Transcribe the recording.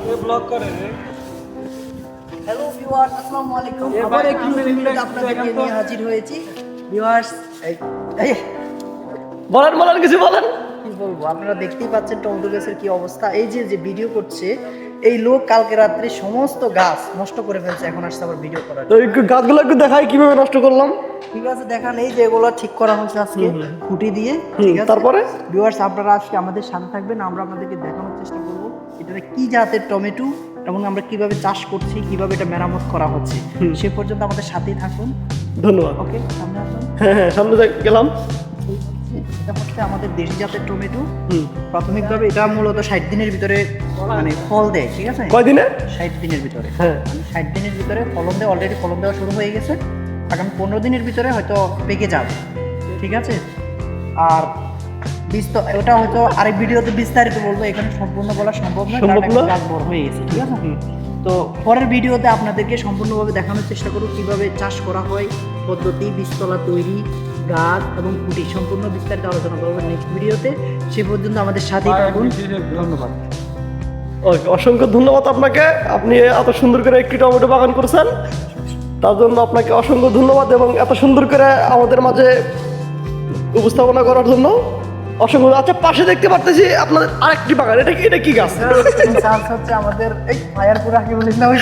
ये ब्लॉक करे रे হ্যালো ভিউয়ার্স, আসসালামু আলাইকুম। আবার একটি ভিডিওতে আপনাদেরকে নিয়ে হাজির হয়েছি। ভিউয়ার্স, এই বলেন কিছু বলেন। কি বলবো, আপনারা দেখতেই পাচ্ছেন টমেটো গাছের কি অবস্থা। এই যে যে ভিডিও করছে এই লোক কালকে রাত্রে সমস্ত গাছ নষ্ট করে ফেলছে, এখন আসছে আবার ভিডিও করার। তো এই গাছগুলো একটু দেখাই কিভাবে নষ্ট করলাম। ঠিক আছে, দেখান। এই যে এগুলো ঠিক করা হচ্ছে আজকে খুঁটি দিয়ে। ঠিক আছে, তারপরে ভিউয়ার্স আপনারা আজকে আমাদের সাথে থাকবেন, আমরা আপনাদেরকে দেখানোর চেষ্টা করব এটা কি জাতের টমেটো এবং আমরা কিভাবে চাষ করছি, কিভাবে এটা মেরামত করা হচ্ছে। সে পর্যন্ত আমাদের সাথেই থাকুন। ধন্যবাদ। ওকে, সামনে আসুন। হ্যাঁ সামনে গেলাম। এটা হচ্ছে আমাদের দেশি জাতের টমেটো। প্রাথমিকভাবে এটা মূলত 60 দিনের ভিতরে মানে ফল দেয়। ঠিক আছে, কয়দিনে? 60 দিনের ভিতরে। হ্যাঁ 60 দিনের ভিতরে ফলন দেয়, অলরেডি ফলন দেওয়া শুরু হয়ে গেছে। আগামী 15 দিনের ভিতরে হয়তো পেকে যাবে। ঠিক আছে, আর ওটা হয়তো আরেক ভিডিওতে বিস্তারিত বলবো, এখানে সম্পূর্ণ বলা সম্ভব নয় কারণ এখন গাছ বড় হয়ে গেছে। ঠিক আছে, তো পরের ভিডিওতে আপনাদেরকে সম্পূর্ণভাবে দেখানোর চেষ্টা করব কিভাবে চাষ করা হয়, পদ্ধতি, বীজতলা তৈরি, গাছ এবং খুঁটি সম্পূর্ণ বিস্তারিত আলোচনা করবো নেক্সট ভিডিওতে। সে পর্যন্ত আমাদের সাথেই থাকুন। ধন্যবাদ। ওকে, অসংখ্য ধন্যবাদ আপনাকে। আপনি এত সুন্দর করে একটি টমেটো বাগান করেছেন, তার জন্য আপনাকে অসংখ্য ধন্যবাদ এবং এত সুন্দর করে আমাদের মাঝে উপস্থাপনা করার জন্য অসংখ্য। আচ্ছা, পাশে দেখতে পারতেছি আপনাদের আরেকটি বাগান, এটা কি গাছ? হচ্ছে আমাদের এই ফায়ারপুরা কি বলিস না ওই